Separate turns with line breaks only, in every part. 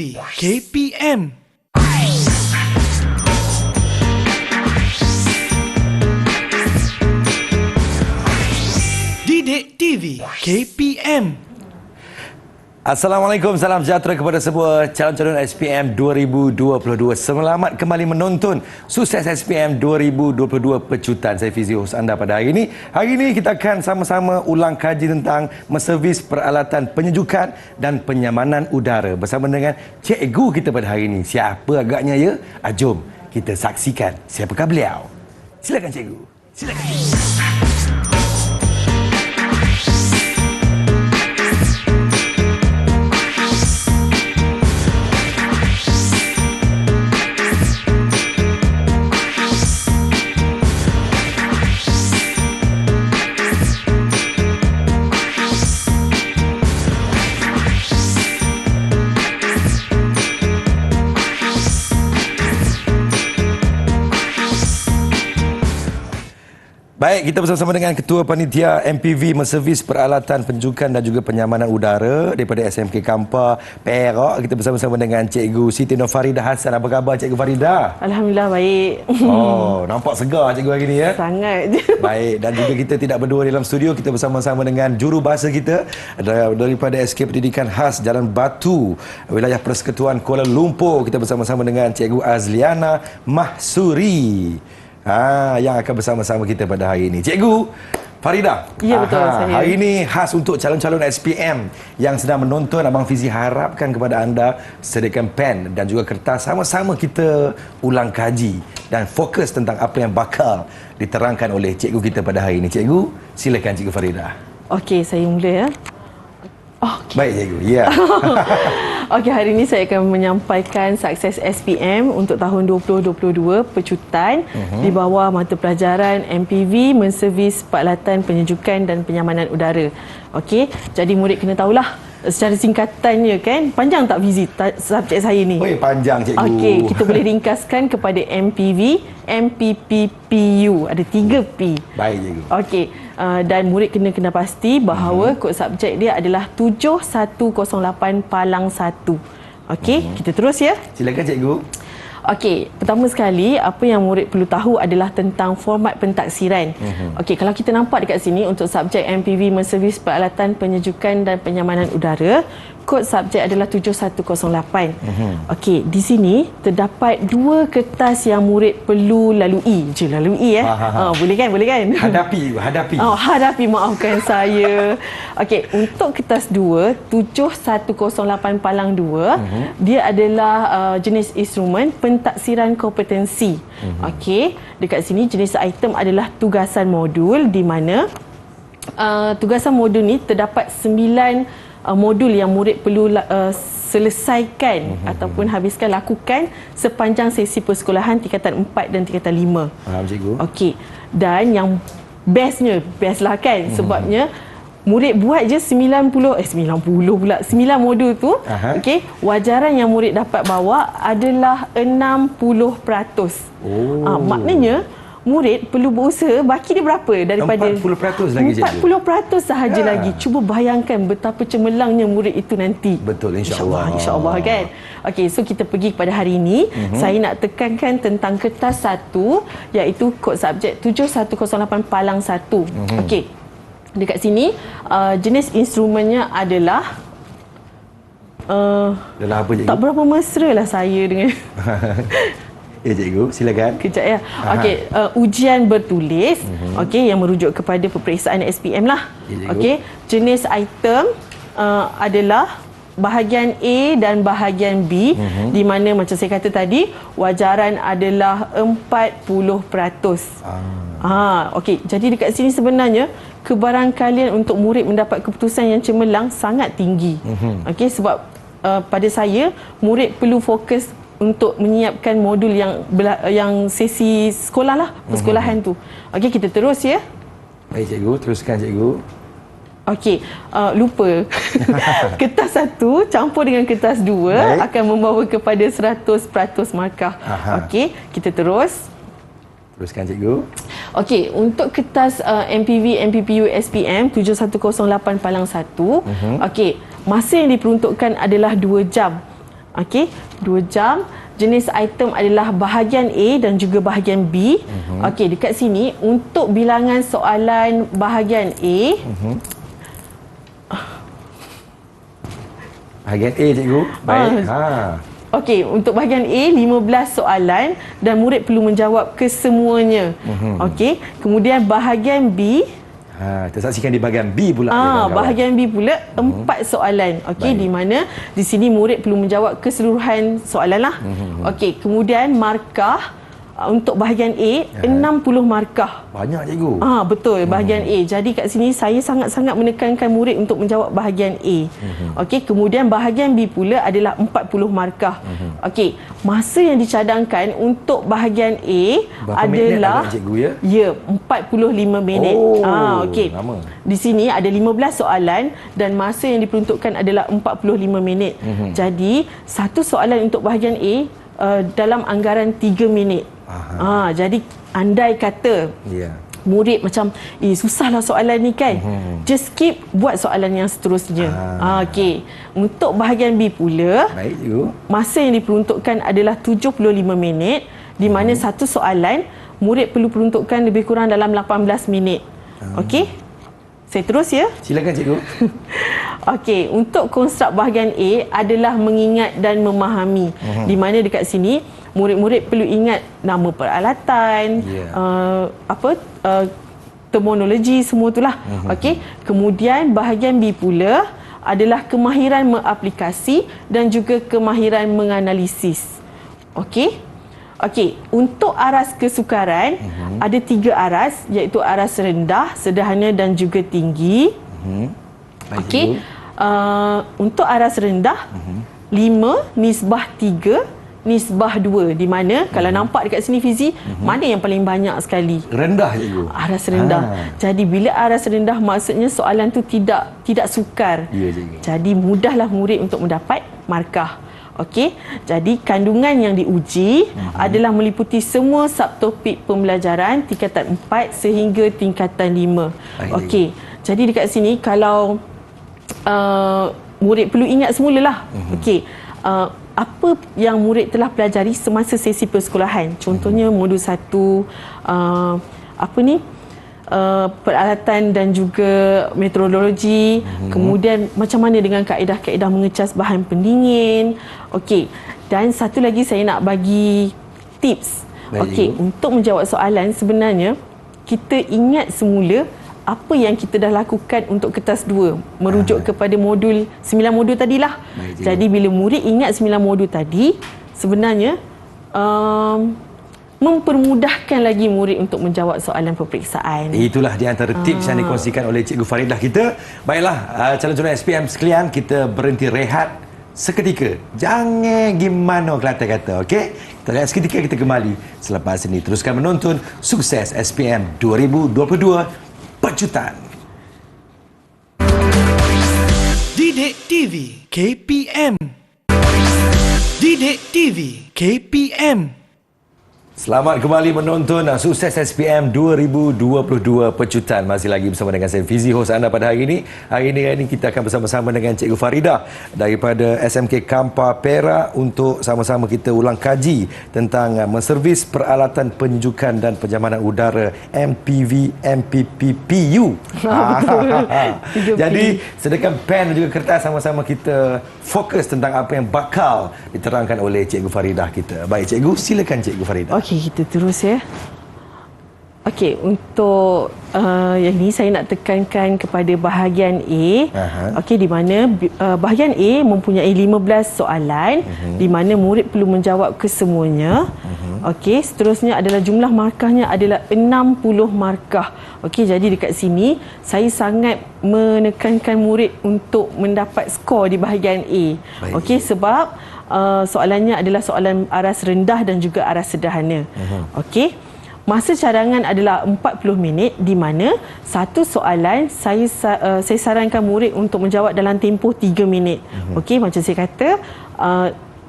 TV KPM. Didik TV KPM.
Assalamualaikum, salam sejahtera kepada semua calon-calon SPM 2022. Selamat kembali menonton Sukses SPM 2022 Pecutan. Saya Fizi, hos anda pada hari ini. Hari ini kita akan sama-sama ulang kaji tentang menservis peralatan penyejukan dan penyamanan udara bersama dengan cikgu kita pada hari ini. Siapa agaknya ya? Jom kita saksikan siapakah beliau. Silakan cikgu. Silakan. Baik, kita bersama-sama dengan Ketua Panitia MPV Menservis Peralatan Penyejukan dan juga Penyamanan Udara daripada SMK Kampar, Perak. Kita bersama-sama dengan Cikgu Siti Nurfaridah Hassan. Apa khabar Cikgu Faridah?
Alhamdulillah baik.
Oh, nampak segar Cikgu hari ini ya?
Sangat.
Baik, dan juga kita tidak berdua dalam studio. Kita bersama-sama dengan jurubahasa kita daripada SK Pendidikan Khas Jalan Batu, wilayah Persekutuan Kuala Lumpur. Kita bersama-sama dengan Cikgu Azliana Mahsuri. Yang akan bersama-sama kita pada hari ini. Cikgu Faridah.
Ya, betul.
Hari ini khas untuk calon-calon SPM yang sedang menonton. Abang Fizi harapkan kepada anda sediakan pen dan juga kertas. Sama-sama kita ulang kaji dan fokus tentang apa yang bakal diterangkan oleh cikgu kita pada hari ini. Cikgu, silakan Cikgu Faridah.
Okey, saya mula ya.
Okay. Baik cikgu, ya.
Okey, hari ini saya akan menyampaikan sukses SPM untuk tahun 2022 Pecutan di bawah mata pelajaran MPV Menservis Peralatan Penyejukan dan Penyamanan Udara. Okey, jadi murid kena tahulah secara singkatannya kan. Panjang tak Fizi subjek saya ni?
Oi, panjang cikgu.
Okey, kita boleh ringkaskan kepada MPV, MPPPU. Ada 3 P.
Baik cikgu.
Okey. Dan murid kena pasti bahawa kod subjek dia adalah 7108 Palang 1. Okey, kita terus ya.
Silakan cikgu.
Okey, pertama sekali apa yang murid perlu tahu adalah tentang format pentaksiran. Okey, kalau kita nampak dekat sini untuk subjek MPV Menservis Peralatan Penyejukan dan Penyamanan Udara, kod subjek adalah 7108. Okey, di sini terdapat 2 kertas yang murid perlu lalui. Lalui ya. Boleh kan? Boleh kan?
Hadapi.
Hadapi, maafkan saya. Okey, untuk kertas 2, 7108 Palang 2, dia adalah jenis instrumen pentaksiran kompetensi. Okey, dekat sini jenis item adalah tugasan modul, di mana tugasan modul ni terdapat 9 modul yang murid perlu selesaikan ataupun habiskan, lakukan sepanjang sesi persekolahan tingkatan 4 dan tingkatan 5.
Faham cikgu.
Okey, dan yang best lah kan, sebabnya murid buat je 9 modul tu. Okey, wajaran yang murid dapat bawa adalah 60%. Maknanya murid perlu berusaha baki dia berapa daripada
40% lagi cikgu.
40% sahaja lagi. Cuba bayangkan betapa cemerlangnya murid itu nanti.
Betul, insya-Allah.
Insya-Allah kan. Okey, so kita pergi kepada hari ini. Saya nak tekankan tentang kertas 1, iaitu kod subjek 7108 Palang 1. Okey. Dekat sini jenis instrumennya adalah
apa cikgu?
tak berapa mesra lah saya dengan
Ya cikgu, silakan.
Kejap ya. Okey, ujian bertulis, okey, yang merujuk kepada peperiksaan SPM lah.
Ya,
okey, jenis item adalah bahagian A dan bahagian B, di mana macam saya kata tadi, wajaran adalah 40%. Okey, jadi dekat sini sebenarnya kebarangkalian untuk murid mendapat keputusan yang cemerlang sangat tinggi. Okey, sebab pada saya murid perlu fokus untuk menyiapkan modul yang sesi sekolah lah, persekolahan tu. Okey, kita terus ya.
Baik cikgu, teruskan cikgu.
Okey, lupa. Kertas 1 campur dengan kertas 2 akan membawa kepada 100% markah. Okey, kita terus.
Teruskan cikgu.
Okey, untuk kertas MPV MPPU SPM 7108 Palang 1, okey, masa yang diperuntukkan adalah 2 jam. Okey, 2 jam. Jenis item adalah bahagian A dan juga bahagian B. Okey, dekat sini untuk bilangan soalan bahagian A.
Bahagian A, cikgu. Baik.
Okey, untuk bahagian A 15 soalan dan murid perlu menjawab kesemuanya. Okey, kemudian bahagian B
Kita saksikan di bahagian B pula.
bahagian B pula 4 soalan. Okey, di mana di sini murid perlu menjawab keseluruhan soalan lah. Okey, kemudian markah untuk bahagian A 60 markah.
Banyak, cikgu.
Betul, bahagian A. Jadi kat sini saya sangat-sangat menekankan murid untuk menjawab bahagian A. Okey, kemudian bahagian B pula adalah 40 markah. Okey, masa yang dicadangkan untuk bahagian A
Berapa
adalah
minit cikgu, ya?
Ya, 45 minit. Okey.
Lama.
Di sini ada 15 soalan dan masa yang diperuntukkan adalah 45 minit. Jadi, satu soalan untuk bahagian A dalam anggaran 3 minit. Jadi andai kata murid macam susahlah soalan ni kan, just skip, buat soalan yang seterusnya. Okey, untuk bahagian B pula,
Baik, cikgu.
masa yang diperuntukkan adalah 75 minit, di mana satu soalan murid perlu peruntukkan lebih kurang dalam 18 minit. Okey, saya terus ya.
Silakan, cikgu.
Okey, untuk konstruk bahagian A adalah mengingat dan memahami. Di mana dekat sini murid-murid perlu ingat nama peralatan, terminologi, semua itulah. Okey, kemudian bahagian B pula adalah kemahiran mengaplikasi dan juga kemahiran menganalisis. Okey. Okey, untuk aras kesukaran ada 3 aras, iaitu aras rendah, sederhana dan juga tinggi. Okey. Untuk aras rendah 5 nisbah 3 nisbah 2, di mana kalau nampak dekat sini Fizi, mana yang paling banyak sekali?
Rendah, cikgu.
Aras rendah. Jadi bila aras rendah maksudnya soalan tu tidak sukar.
Ya, cikgu.
Jadi mudahlah murid untuk mendapat markah. Okey. Jadi kandungan yang diuji adalah meliputi semua subtopik pembelajaran tingkatan 4 sehingga tingkatan 5. Okey. Jadi dekat sini kalau murid perlu ingat semulalah. Okey. Apa yang murid telah pelajari semasa sesi persekolahan. Contohnya modul 1 peralatan dan juga meteorologi. Kemudian macam mana dengan kaedah-kaedah mengecas bahan pendingin. Okey. Dan satu lagi saya nak bagi tips. Okey, untuk menjawab soalan sebenarnya kita ingat semula apa yang kita dah lakukan untuk kertas 2, merujuk kepada modul 9 modul tadilah. Jadi bila murid ingat 9 modul tadi, sebenarnya mempermudahkan lagi murid untuk menjawab soalan peperiksaan.
Itulah di antara tips yang dikongsikan oleh Cikgu Faridah kita. Baiklah, calon-calon SPM sekalian, kita berhenti rehat seketika. Jangan gimana Kelantan kata, okey? Kita rehat seketika, kita kembali selepas ini. Teruskan menonton Sukses SPM 2022 Pecutan.
Didik TV KPM. Didik TV KPM.
Selamat kembali menonton Sukses SPM 2022 Pecutan. Masih lagi bersama dengan saya Fizi, hos anda pada hari ini. Hari ini kita akan bersama-sama dengan Cikgu Faridah daripada SMK Kampar Perak untuk sama-sama kita ulang kaji tentang menservis peralatan penyejukan dan penyamanan udara MPV MPPPU. Jadi sedekan pen dan juga kertas, sama-sama kita fokus tentang apa yang bakal diterangkan oleh Cikgu Faridah kita. Baik, Cikgu, silakan Cikgu Faridah.
Okey, kita terus ya. Okey, untuk yang ini saya nak tekankan kepada bahagian A. Okey, di mana bahagian A mempunyai 15 soalan di mana murid perlu menjawab kesemuanya. Okey, seterusnya adalah jumlah markahnya adalah 60 markah. Okey, jadi dekat sini saya sangat menekankan murid untuk mendapat skor di bahagian A. Okey, sebab soalannya adalah soalan aras rendah dan juga aras sederhana. Okey. Masa cadangan adalah 40 minit, di mana satu soalan saya sarankan murid untuk menjawab dalam tempoh 3 minit. Okey, macam saya kata,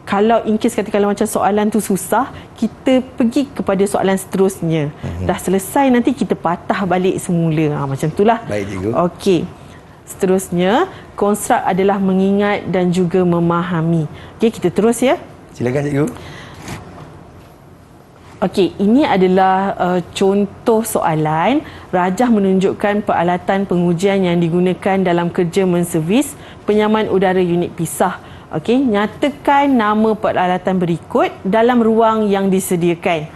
kalau in case kalau macam soalan tu susah, kita pergi kepada soalan seterusnya. Dah selesai nanti kita patah balik semula. Macam itulah.
Baik, cikgu.
Okey. Seterusnya, konstruk adalah mengingat dan juga memahami. Okey, kita terus ya.
Silakan cikgu.
Okey, ini adalah contoh soalan. Rajah menunjukkan peralatan pengujian yang digunakan dalam kerja menservis penyaman udara unit pisah. Okey, nyatakan nama peralatan berikut dalam ruang yang disediakan.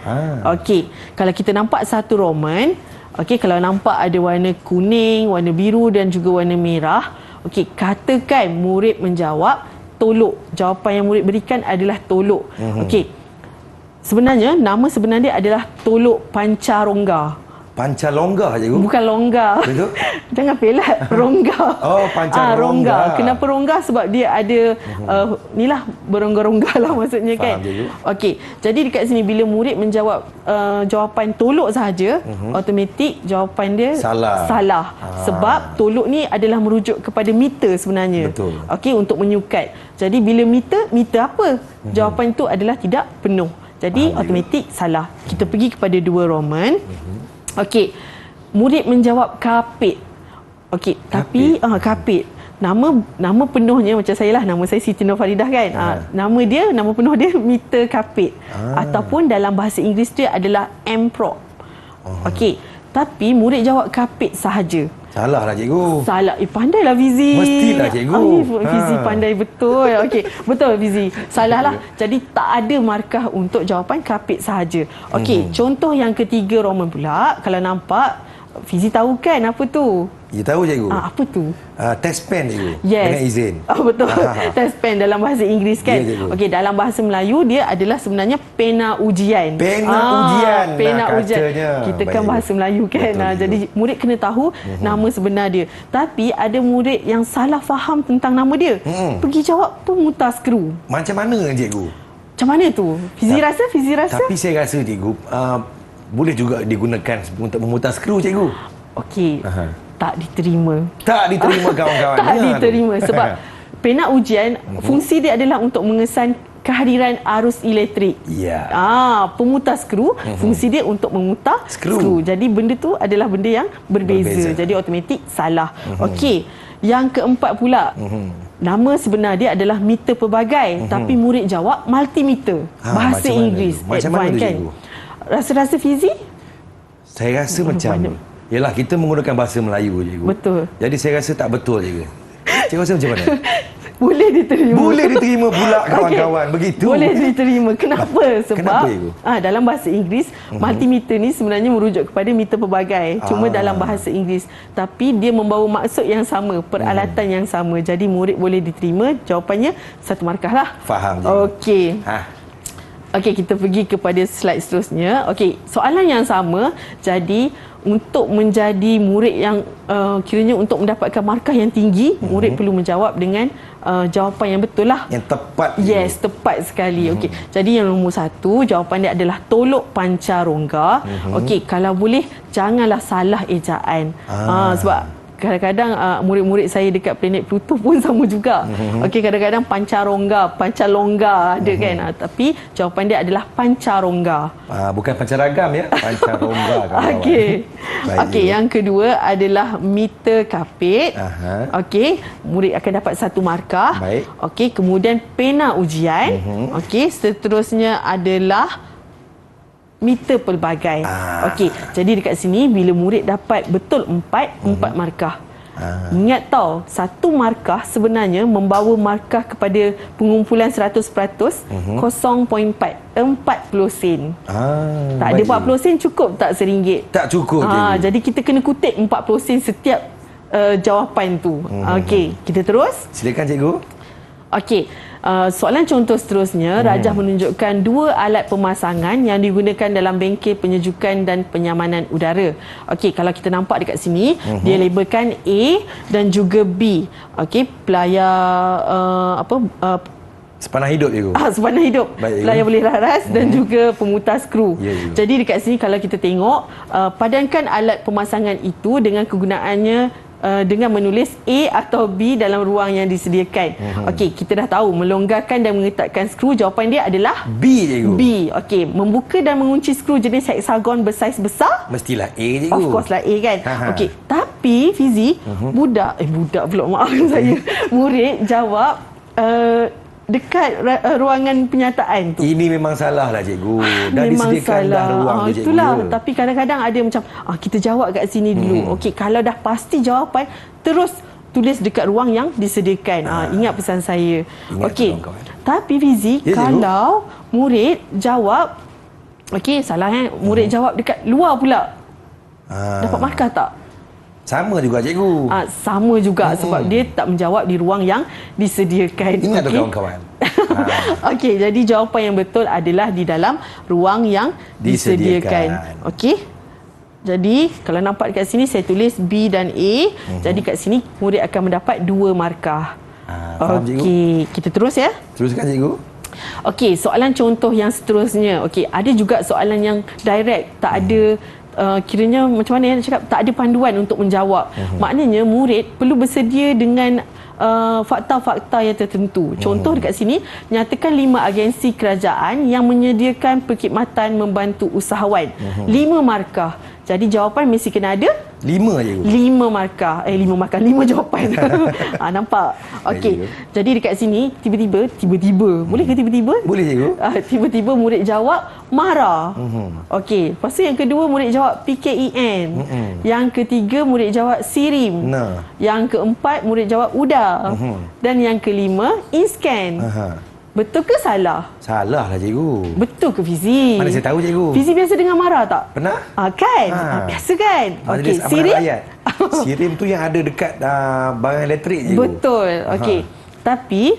Okey, kalau kita nampak satu roman, okey, kalau nampak ada warna kuning, warna biru dan juga warna merah, okey, katakan murid menjawab tolok. Jawapan yang murid berikan adalah tolok. Okey. Sebenarnya, nama sebenar dia adalah Tolok Pancarongga.
Pancarongga, cikgu?
Bukan longga.
Betul?
Jangan pelat. Rongga.
Oh, Pancarongga.
Kenapa rongga? Sebab dia ada, inilah berongga-rongga lah maksudnya.
Faham,
kan.
cikgu.
Okey. Jadi dekat sini, bila murid menjawab jawapan tolok sahaja, automatik jawapan dia salah. Sebab tolok ni adalah merujuk kepada meter sebenarnya.
Betul.
Okey, untuk menyukat. Jadi bila meter apa? Jawapan itu adalah tidak penuh. Jadi automatik salah. Kita pergi kepada dua roman. Okey. Murid menjawab kapit. Okey, tapi kapit. Nama penuhnya macam saya lah, nama saya Siti Nurfaridah kan. Nama penuh dia Meter Kapit. Ataupun dalam bahasa Inggeris dia adalah M-Prop. Okey. Tapi murid jawab kapit sahaja.
Salah lah cikgu.
Salah. Pandailah Fizi.
Mestilah cikgu.
Fizi pandai betul. Okey, betul Fizi. Salah lah. Jadi tak ada markah untuk jawapan kapit sahaja. Okey, contoh yang ketiga roman pula. Kalau nampak, Fizi tahu kan apa tu?
Ya, tahu cikgu.
Apa tu?
Test pen cikgu.
Yes.
Dengan izin.
Betul. Test pen dalam bahasa Inggeris kan.
Ya, cikgu.
Okey, dalam bahasa Melayu dia adalah sebenarnya pena ujian.
Ujian.
Pena ujian.
Katanya.
Kita kan
Baik,
bahasa Melayu kan.
Betul,
Jadi murid kena tahu nama sebenar dia. Tapi ada murid yang salah faham tentang nama dia. Pergi jawab pemutar skru.
Macam mana cikgu?
Macam mana tu? Fizi rasa?
Tapi saya rasa cikgu, boleh juga digunakan untuk memutar skru cikgu.
Okey. Tak diterima.
Tak diterima kawan-kawan.
Tak diterima sebab pena ujian fungsi dia adalah untuk mengesan kehadiran arus elektrik.
Ya.
Pemutar skru fungsi dia untuk memutar skru. Jadi benda tu adalah benda yang berbeza. Jadi automatik salah. Okey. Yang keempat pula. Nama sebenar dia adalah meter pelbagai, tapi murid jawab multimeter. Bahasa Inggeris.
Macam mana tu cikgu?
Rasa-rasa Fizi?
Saya rasa macam yalah, kita menggunakan bahasa Melayu cikgu.
Betul.
Jadi saya rasa tak betul cikgu. Cikgu rasa macam mana?
Boleh diterima.
Boleh diterima pula kawan-kawan. Begitu.
Boleh diterima. Kenapa? Sebab
kenapa, cikgu?
Dalam bahasa Inggeris, multimeter ni sebenarnya merujuk kepada meter pelbagai. Cuma dalam bahasa Inggeris. Tapi dia membawa maksud yang sama, peralatan yang sama. Jadi murid boleh diterima. Jawapannya satu markah lah.
Faham, cikgu.
Okey. Okey, kita pergi kepada slide seterusnya. Okey, soalan yang sama. Jadi, untuk menjadi murid yang kiranya untuk mendapatkan markah yang tinggi, murid perlu menjawab dengan jawapan yang betul lah.
Yang tepat.
Yes, tepat sekali. Okey. Jadi yang nombor satu, jawapan dia adalah Tolok Pancarongga. Okey, kalau boleh janganlah salah ejaan. Sebab kadang-kadang murid-murid saya dekat planet Pluto pun sama juga. Okey, kadang-kadang Pancarongga ada kan. Tapi jawapan dia adalah Pancarongga.
Bukan pancaragam ya, Pancarongga.
Okey. Okey, yang kedua adalah meter kapit. Okey, murid akan dapat satu markah.
Baik.
Okey, kemudian pena ujian. Okey, seterusnya adalah meter pelbagai. Okey, jadi dekat sini bila murid dapat betul empat markah. Ingat tau, satu markah sebenarnya membawa markah kepada pengumpulan 100%, 0.4, 40 sen. Tak ada 40 sen cukup tak RM1?
Tak cukup.
Jadi kita kena kutip 40 sen setiap jawapan tu. Okey, kita terus.
Silakan cikgu.
Okey. Soalan contoh seterusnya, Rajah menunjukkan dua alat pemasangan yang digunakan dalam bengkel penyejukan dan penyamanan udara. Okey, kalau kita nampak dekat sini, dia labelkan A dan juga B. Okey, pelayar
sepanah hidup cikgu.
Sepanah hidup. Pelayar boleh laras dan juga pemutar skru. Jadi dekat sini kalau kita tengok, padankan alat pemasangan itu dengan kegunaannya dengan menulis A atau B dalam ruang yang disediakan. Okey, kita dah tahu melonggarkan dan mengetatkan skru, jawapan dia adalah
B, cikgu.
B. Okey, membuka dan mengunci skru jenis heksagon bersaiz besar.
Mestilah A, cikgu.
Of course lah A kan. Okey, tapi Fizi, budak pula maafkan saya. Murid jawab dekat ruangan penyataan tu.
Ini memang salah lah, cikgu. Dah
Memang
disediakan dah ruang tu, cikgu.
Itulah. Tapi kadang-kadang ada macam kita jawab kat sini dulu. Okey, kalau dah pasti jawapan, terus tulis dekat ruang yang disediakan. Ingat pesan saya. Okey. Tapi Fizi, kalau murid jawab, okey, salah murid jawab dekat luar pula. Dapat markah tak?
Sama juga, cikgu.
Sama juga sebab dia tak menjawab di ruang yang disediakan.
Ingat tu kawan-kawan.
Okey, jadi jawapan yang betul adalah di dalam ruang yang disediakan. Okey. Jadi, kalau nampak dekat sini saya tulis B dan A. Jadi kat sini murid akan mendapat 2 markah. Okey, kita terus ya.
Teruskan, cikgu.
Okey, soalan contoh yang seterusnya. Okey, ada juga soalan yang direct, tak ada kiranya macam mana nak cakap, tak ada panduan untuk menjawab. Maknanya murid perlu bersedia dengan fakta-fakta yang tertentu. Contoh dekat sini, nyatakan 5 agensi kerajaan yang menyediakan perkhidmatan membantu usahawan. 5 markah. Jadi jawapan mesti kena ada
5, cikgu.
5 markah. 5 markah, 5 jawapan. Nampak? Okey. Jadi dekat sini tiba-tiba, boleh ke tiba-tiba?
Boleh, cikgu.
Tiba-tiba murid jawab marah. Okey. Lepas tu yang kedua murid jawab PKEN. Yang ketiga murid jawab SIRIM. Yang keempat murid jawab UDA. Dan yang kelima INSCAN. Betul ke salah?
Salah lah, cikgu.
Betul ke Fizi?
Mana saya tahu, cikgu.
Fizi biasa dengar marah tak?
Pernah.
Kan? Biasa kan? Okey, SIRIM?
SIRIM tu yang ada dekat barang elektrik, cikgu.
Betul. Okey. Tapi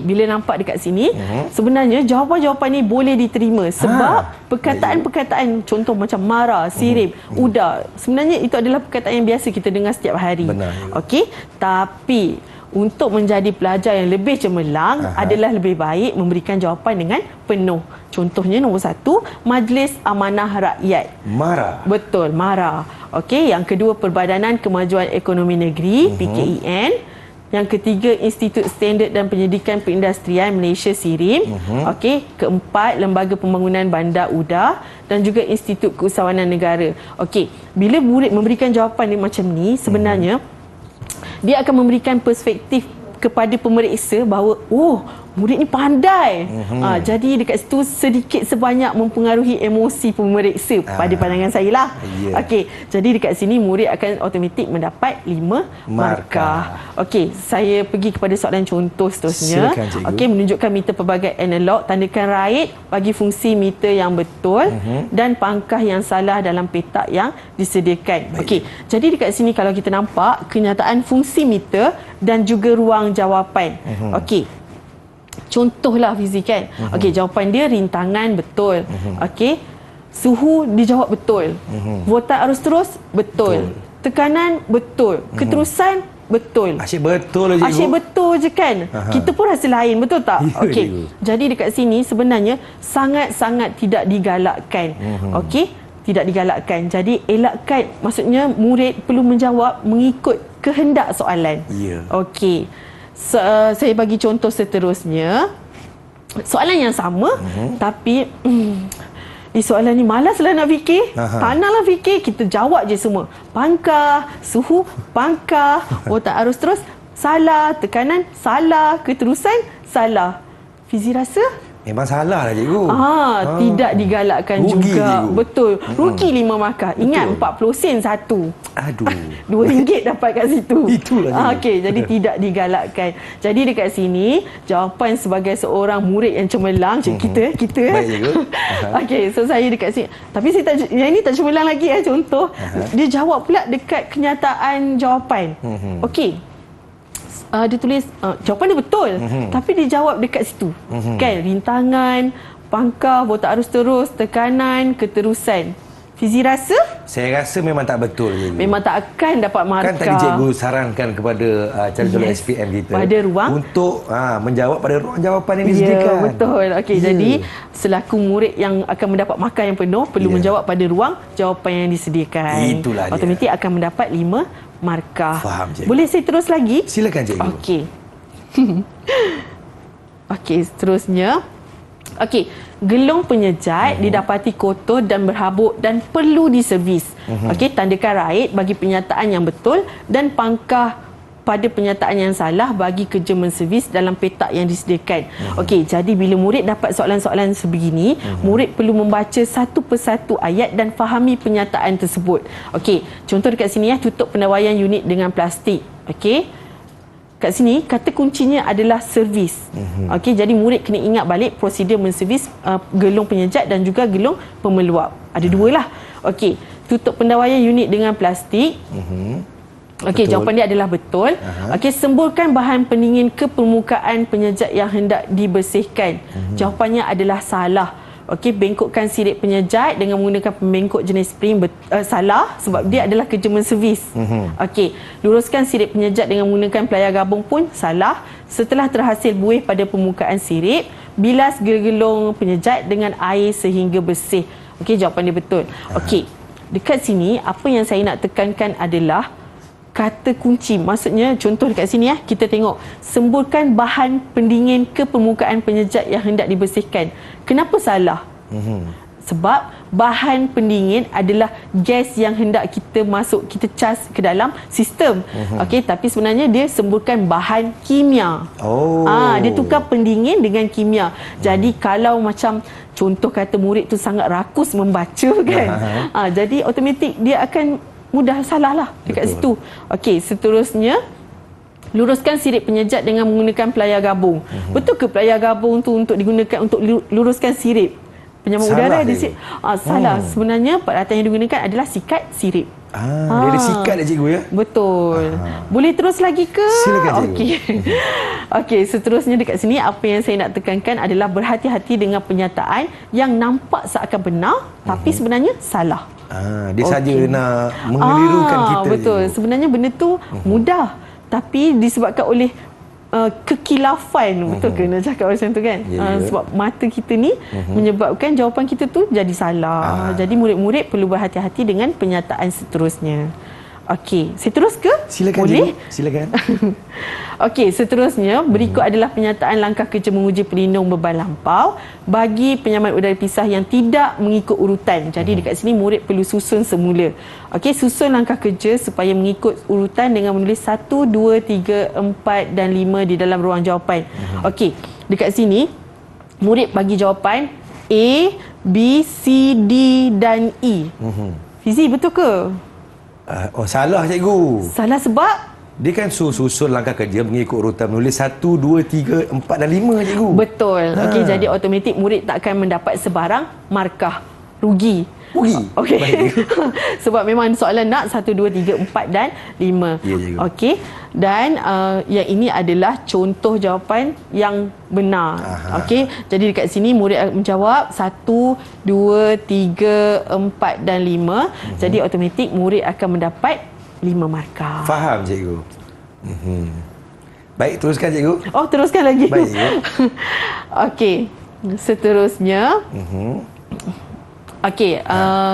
bila nampak dekat sini, sebenarnya jawapan-jawapan ni boleh diterima sebab perkataan-perkataan contoh macam marah, SIRIM, UDA, sebenarnya itu adalah perkataan yang biasa kita dengar setiap hari.
Benar.
Okey, tapi untuk menjadi pelajar yang lebih cemerlang adalah lebih baik memberikan jawapan dengan penuh. Contohnya nombor 1, Majlis Amanah Rakyat.
Marah.
Betul, marah. Okey, yang kedua Perbadanan Kemajuan Ekonomi Negeri, PKEN. Yang ketiga Institut Standard dan Penyidikan Perindustrian Malaysia, SIRIM. Okey, keempat Lembaga Pembangunan Bandar, UDA, dan juga Institut Keusahawanan Negara. Okey, bila murid memberikan jawapan macam ni, sebenarnya dia akan memberikan perspektif kepada pemeriksa bahawa murid ni pandai. Jadi dekat situ sedikit sebanyak mempengaruhi emosi pemeriksa pada pandangan saya lah. Okey, jadi dekat sini murid akan automatik mendapat 5 markah. Okey, saya pergi kepada soalan contoh seterusnya. Okey, menunjukkan meter pelbagai analog, tandakan right bagi fungsi meter yang betul dan pangkah yang salah dalam petak yang disediakan. Okey, jadi dekat sini kalau kita nampak kenyataan fungsi meter dan juga ruang jawapan. Okey, contohlah Fizi kan. Okey, jawapan dia rintangan betul. Okey, suhu dijawab betul. Voltaj arus terus betul. Tekanan betul. Keterusan betul.
Asyik betul je, cikgu.
Asyik betul je kan. Kita pun rasa lain, betul tak? Okey, jadi dekat sini sebenarnya sangat-sangat tidak digalakkan. Okey, tidak digalakkan. Jadi elakkan, maksudnya murid perlu menjawab mengikut kehendak soalan. Okey. Saya bagi contoh seterusnya. Soalan yang sama, tapi soalan ni malaslah nak fikir. Tak naklah fikir, kita jawab je semua. Pangkah, suhu, pangkah, voltaj arus terus, salah. Tekanan, salah. Keterusan, salah. Fizi rasa?
Memang salah lah, cikgu.
Tidak digalakkan
rugi,
juga.
cikgu.
Betul. Rugi 5 markah. Ingat, 40 sen satu.
Aduh.
RM2 dapat kat situ.
Itulah, cikgu.
Okey, jadi tidak digalakkan. Jadi dekat sini, jawapan sebagai seorang murid yang cemerlang, kita.
Baik, cikgu.
Okey, so saya dekat sini. Tapi saya tak, yang ini tak cemerlang lagi contoh. Dia jawab pula dekat kenyataan jawapan. Okey. Dia tulis jawapan dia betul, tapi dia jawab dekat situ. Kan, rintangan, pangkah, voltaj arus terus, tekanan, keterusan. Fizi rasa
Saya rasa memang tak betul, cikgu.
memang tak akan dapat markah.
Kan tadi cikgu sarankan kepada calon-calon SPM kita
pada ruang
untuk menjawab pada ruang jawapan yang
Ya,
disediakan.
betul. Okey,
Ya.
jadi selaku murid yang akan mendapat markah yang penuh perlu
Ya.
menjawab pada ruang jawapan yang disediakan.
Itulah dia.
Automatik akan mendapat 5 markah.
Faham, cikgu.
Boleh saya terus lagi?
Silakan, cikgu.
Okey. Okey, seterusnya. Okey, gelong penyejat didapati kotor dan berhabuk dan perlu diservis. Okey, tandakan right bagi pernyataan yang betul dan pangkah pada pernyataan yang salah bagi kerja menservis dalam petak yang disediakan. Okey, jadi bila murid dapat soalan-soalan sebegini, murid perlu membaca satu persatu ayat dan fahami pernyataan tersebut. Okey, contoh dekat sini tutup pendawaian unit dengan plastik. Okey. Kat sini kata kuncinya adalah servis. Okey, jadi murid kena ingat balik prosedur menservis gelong penyejat dan juga gelong pemeluap. Ada dua lah. Okey, tutup pendawaian unit dengan plastik. Okey, jawapan dia adalah betul. Okey, semburkan bahan pendingin ke permukaan penyejat yang hendak dibersihkan. Jawapannya adalah salah. Okey, bengkokkan sirip penyejat dengan menggunakan pembengkok jenis spring salah sebab dia adalah kerja menservis. Okey, luruskan sirip penyejat dengan menggunakan pelayar gabung pun salah. Setelah terhasil buih pada permukaan sirip, bilas gelong penyejat dengan air sehingga bersih. Okey, jawapan dia betul. Okey, dekat sini apa yang saya nak tekankan adalah kata kunci. Maksudnya contoh dekat sini kita tengok semburkan bahan pendingin ke permukaan penyejat yang hendak dibersihkan. Kenapa salah? Sebab bahan pendingin adalah gas yang hendak kita kita cas ke dalam sistem. Okey, tapi sebenarnya dia semburkan bahan kimia. Dia tukar pendingin dengan kimia. Jadi kalau macam contoh kata murid tu sangat rakus membaca kan. Jadi automatik dia akan mudah salah lah dekat situ. Okey, seterusnya luruskan sirip penyejat dengan menggunakan pelayar gabung. Betul ke pelayar gabung tu untuk digunakan untuk luruskan sirip penyaman udara? Salah. Sebenarnya peralatan yang digunakan adalah sikat sirip.
Dia ada sikat dah, cikgu ya?
Betul. Boleh terus lagi ke?
Silakan, cikgu.
Okey. Okey, seterusnya dekat sini apa yang saya nak tekankan adalah berhati-hati dengan pernyataan yang nampak seakan benar tapi sebenarnya salah.
Dia saja nak mengelirukan kita.
Betul.
Je.
Sebenarnya benda tu mudah tapi disebabkan oleh kekilafan. Betul ke nak cakap macam tu kan? Sebab mata kita ni menyebabkan jawapan kita tu jadi salah. Jadi murid-murid perlu berhati-hati dengan pernyataan seterusnya. Okey, saya terus ke?
Silakan.
Boleh?
Silakan.
Okey, seterusnya berikut adalah pernyataan langkah kerja menguji pelindung beban lampau bagi penyaman udara pisah yang tidak mengikut urutan. Jadi dekat sini murid perlu susun semula. Okey, susun langkah kerja supaya mengikut urutan dengan menulis 1, 2, 3, 4 dan 5 di dalam ruang jawapan. Okey, dekat sini murid bagi jawapan A, B, C, D dan E. Fizi, betul ke?
Salah, cikgu.
Salah sebab
Dia kan susun langkah kerja mengikut urutan menulis 1, 2, 3, 4 dan 5, cikgu.
betul. Okey, jadi automatik murid tak akan mendapat sebarang markah. Rugi. Okey. Sebab memang soalan nak 1, 2, 3, 4 dan 5.
Ya, cikgu.
Okey. Dan yang ini adalah contoh jawapan yang benar. Okey. Jadi dekat sini murid akan menjawab 1, 2, 3, 4 dan 5. Jadi automatik murid akan mendapat 5 markah.
Faham, cikgu. Baik, teruskan, cikgu.
Oh, teruskan lagi.
Baik, cikgu.
Okey. Seterusnya. Okey,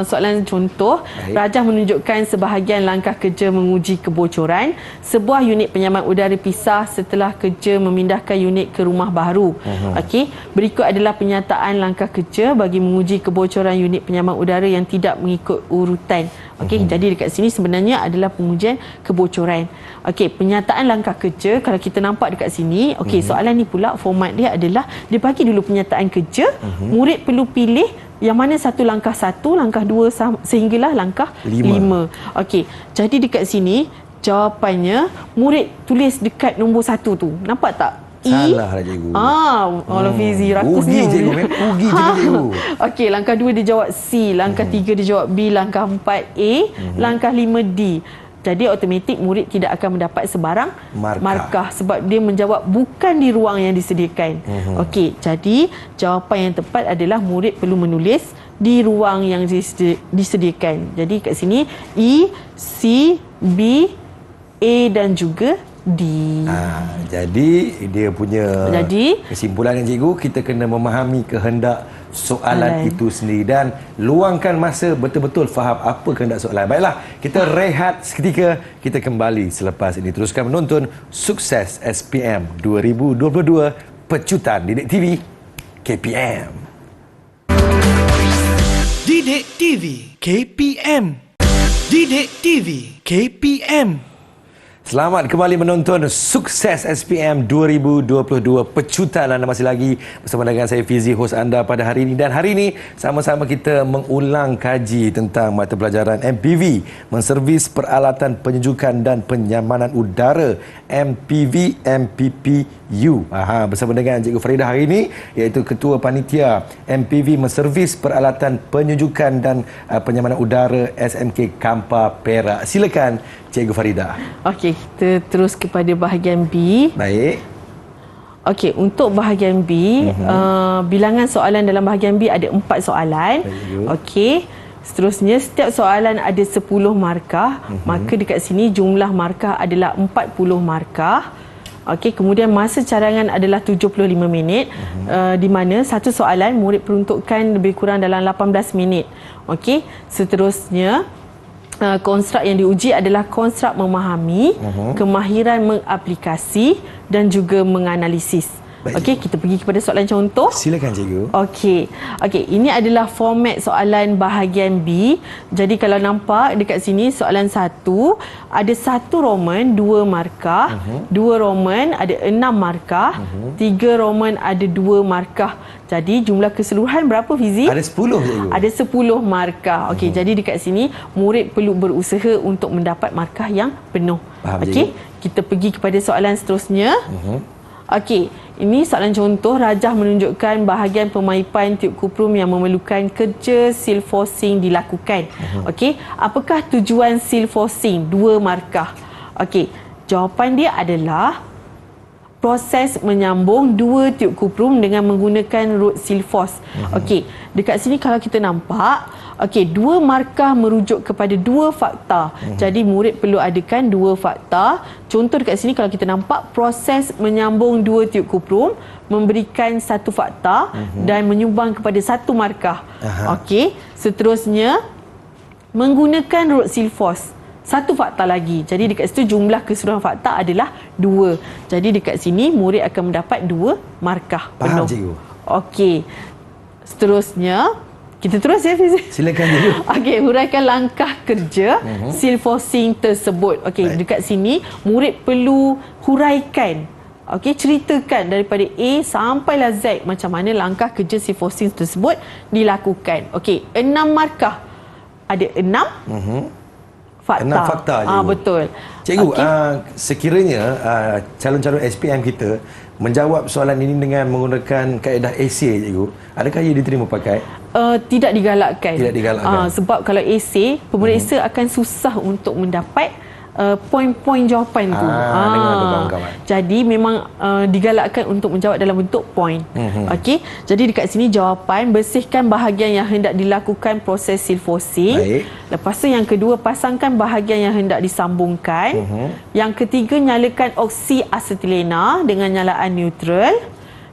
soalan contoh.
Baik.
Rajah menunjukkan sebahagian langkah kerja menguji kebocoran sebuah unit penyaman udara pisah setelah kerja memindahkan unit ke rumah baru. Okey, berikut adalah pernyataan langkah kerja bagi menguji kebocoran unit penyaman udara yang tidak mengikut urutan. Okey, jadi dekat sini sebenarnya adalah pengujian kebocoran. Okey, pernyataan langkah kerja kalau kita nampak dekat sini, okey, soalan ni pula format dia adalah dia bagi dulu pernyataan kerja, murid perlu pilih yang mana satu, langkah 1, langkah 2 sehinggalah langkah 5. Okey, jadi dekat sini jawapannya murid tulis dekat nombor 1 tu. Nampak tak?
Salah lah, cikgu.
Allah Fizi rakusnya.
Ugi, cikgu. Ugi cikgu.
Okey, langkah 2 dia jawab C, langkah 3 dia jawab B, langkah 4 A, langkah 5 D. Jadi automatik murid tidak akan mendapat sebarang markah sebab dia menjawab bukan di ruang yang disediakan. Okey, jadi jawapan yang tepat adalah murid perlu menulis di ruang yang disediakan. Jadi kat sini E, C, B, A dan juga D.
Jadi dia punya kesimpulan yang cikgu, kita kena memahami kehendak soalan itu sendiri dan luangkan masa betul-betul faham apa kehendak soalan. Baiklah, kita rehat seketika, kita kembali selepas ini. Teruskan menonton Sukses SPM 2022 Pecutan Didik TV KPM.
Didik TV KPM. Didik TV KPM.
Selamat kembali menonton Sukses SPM 2022 Pecutan. Anda masih lagi bersama dengan saya Fizi, hos anda pada hari ini. Dan hari ini sama-sama kita mengulang kaji tentang mata pelajaran MPV, Menservis Peralatan Penyejukan dan Penyamanan Udara, MPV MPPU. Bersama dengan Cikgu Farida hari ini, iaitu Ketua Panitia MPV Menservis Peralatan Penyejukan dan Penyamanan Udara SMK Kampar Perak. Silakan Cikgu Farida.
Okey, kita terus kepada bahagian B.
Baik.
Okey, untuk bahagian B, bilangan soalan dalam bahagian B ada 4 soalan. Okey. Seterusnya, setiap soalan ada 10 markah. Maka dekat sini jumlah markah adalah 40 markah. Okey, kemudian masa carangan adalah 75 minit. Di mana satu soalan murid peruntukkan lebih kurang dalam 18 minit. Okey, seterusnya konstruk yang diuji adalah konstruk memahami, kemahiran mengaplikasi dan juga menganalisis. Okey, kita pergi kepada soalan contoh.
Silakan cikgu.
Okey, ini adalah format soalan bahagian B. Jadi kalau nampak dekat sini soalan 1 ada 1 Roman 2 markah, 2 Roman ada 6 markah, 3 Roman ada 2 markah. Jadi jumlah keseluruhan berapa, Fizi?
Ada 10 cikgu.
Ada 10 markah. Okey, jadi dekat sini murid perlu berusaha untuk mendapat markah yang penuh. Okey, kita pergi kepada soalan seterusnya. Okey, ini soalan contoh. Rajah menunjukkan bahagian pemaipan tiup kuprum yang memerlukan kerja seal forcing dilakukan. Okey, apakah tujuan seal forcing? 2 markah. Okey, jawapan dia adalah proses menyambung 2 tiup kuprum dengan menggunakan rod seal force. Okey, dekat sini kalau kita nampak, 2 markah merujuk kepada 2 fakta. Jadi murid perlu adakan 2 fakta. Contoh dekat sini kalau kita nampak proses menyambung 2 tiup kuprum memberikan 1 fakta dan menyumbang kepada 1 markah. Okey, seterusnya menggunakan rod seal force, 1 fakta lagi. Jadi dekat situ jumlah keseluruhan fakta adalah 2. Jadi dekat sini murid akan mendapat 2 markah penuh.
Faham cikgu.
Okey. Seterusnya kita terus ya, Fizi.
Silakan cikgu.
Okey, huraikan langkah kerja seal forcing tersebut. Okey, dekat sini murid perlu huraikan. Okey, ceritakan daripada A sampailah Z macam mana langkah kerja seal forcing tersebut dilakukan. Okey, 6 markah. Ada 6 fakta.
6 fakta je.
Betul.
Cikgu, sekiranya calon-calon SPM kita menjawab soalan ini dengan menggunakan kaedah esei, cikgu, adakah ia diterima pakai?
Tidak digalakkan.
Tidak digalakkan.
Sebab kalau esei, pemeriksa akan susah untuk mendapat poin-poin jawapan tu.
Dengan kawan-kawan.
Jadi memang digalakkan untuk menjawab dalam bentuk poin. Okey. Jadi dekat sini jawapan, bersihkan bahagian yang hendak dilakukan proses seal forcing.
Baik.
Lepas tu yang kedua, pasangkan bahagian yang hendak disambungkan. Yang ketiga, nyalakan oksi asetilena dengan nyalaan neutral.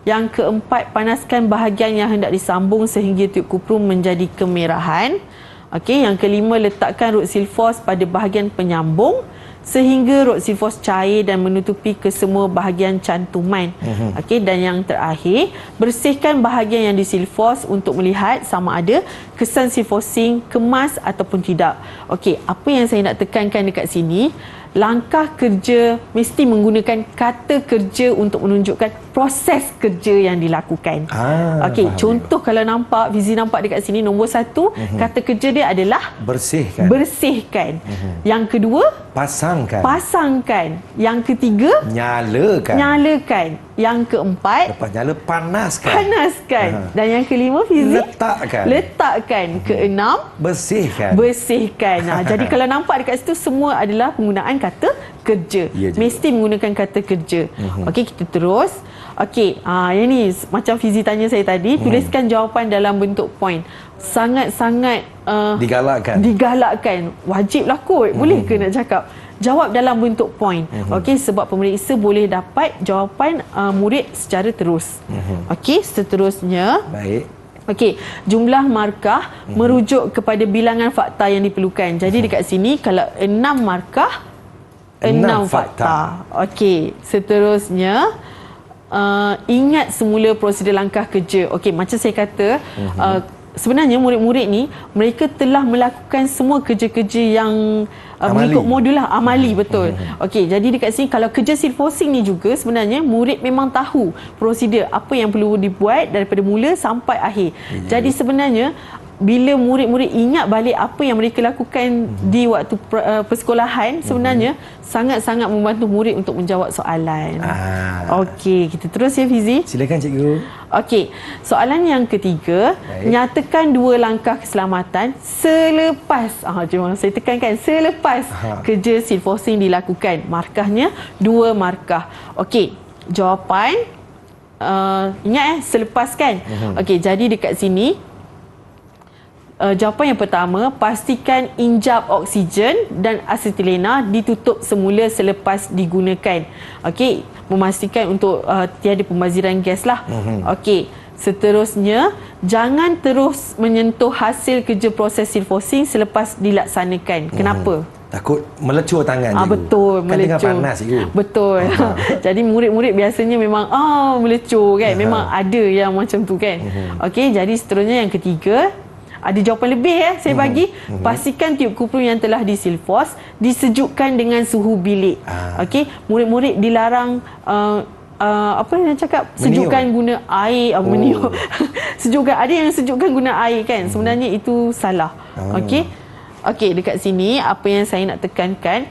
Yang keempat, panaskan bahagian yang hendak disambung sehingga tiup kuprum menjadi kemerahan. Okey, yang kelima, letakkan rod seal force pada bahagian penyambung sehingga rod seal force cair dan menutupi kesemua bahagian cantuman. Okey, dan yang terakhir, bersihkan bahagian yang di seal force untuk melihat sama ada kesan seal forcing kemas ataupun tidak. Okey, apa yang saya nak tekankan dekat sini, langkah kerja mesti menggunakan kata kerja untuk menunjukkan proses kerja yang dilakukan. Okey, contoh kalau nampak, Fizi nampak dekat sini nombor 1, kata kerja dia adalah
bersihkan.
Bersihkan. Yang kedua,
Pasangkan.
pasangkan. Yang ketiga,
Nyalakan.
nyalakan. Yang keempat,
Lepas nyala, panaskan.
panaskan. Dan yang kelima, Fizi,
Letakkan.
letakkan. Keenam,
Bersihkan.
bersihkan. Jadi kalau nampak dekat situ semua adalah penggunaan kata kerja.
Ya, juga.
Mesti menggunakan kata kerja. Okey, kita terus. Okey, yang ni macam Fizi tanya saya tadi, tuliskan jawapan dalam bentuk point. Sangat-sangat digalakkan. Wajiblah kot. Boleh ke nak cakap? Jawab dalam bentuk point. Okey, sebab pemeriksa boleh dapat jawapan murid secara terus. Okey, seterusnya.
Baik.
Okey, jumlah markah merujuk kepada bilangan fakta yang diperlukan. Jadi dekat sini kalau 6 markah, 6 fakta. Okey, seterusnya ingat semula prosedur langkah kerja. Okey, macam saya kata, sebenarnya murid-murid ni mereka telah melakukan semua kerja-kerja yang mengikut modul lah, amali, betul. Okey, jadi dekat sini kalau kerja silfosing ni juga sebenarnya murid memang tahu prosedur apa yang perlu dibuat daripada mula sampai akhir. Jadi sebenarnya bila murid-murid ingat balik apa yang mereka lakukan di waktu persekolahan, sebenarnya sangat-sangat membantu murid untuk menjawab soalan. Okey, kita terus ya, Fizi.
Silakan, Cikgu.
Okey, soalan yang ketiga. Baik. Nyatakan 2 langkah keselamatan selepas, cuma saya tekankan, selepas kerja silfosing dilakukan. Markahnya 2 markah. Okey, jawapan ingat selepas kan? Okey, jadi dekat sini jawapan yang pertama, pastikan injap oksigen dan asetilena ditutup semula selepas digunakan. Okey, memastikan untuk tiada pembaziran gas lah. Okey, seterusnya jangan terus menyentuh hasil kerja proses silfosing selepas dilaksanakan. Kenapa?
Takut melecur tangan, Cikgu.
Betul,
kan
melecur.
Tengah panas, Cikgu.
Betul. Jadi murid-murid biasanya memang melecur kan. Memang ada yang macam tu kan. Okey, jadi seterusnya yang ketiga, ada jawapan lebih saya bagi. Pastikan tiup kupru yang telah disilfos disejukkan dengan suhu bilik. Okey, murid-murid dilarang apa yang cakap, sejukkan guna air, meniup. Sejukkan, ada yang sejukkan guna air kan. Sebenarnya itu salah. Okey. Okey, dekat sini apa yang saya nak tekankan,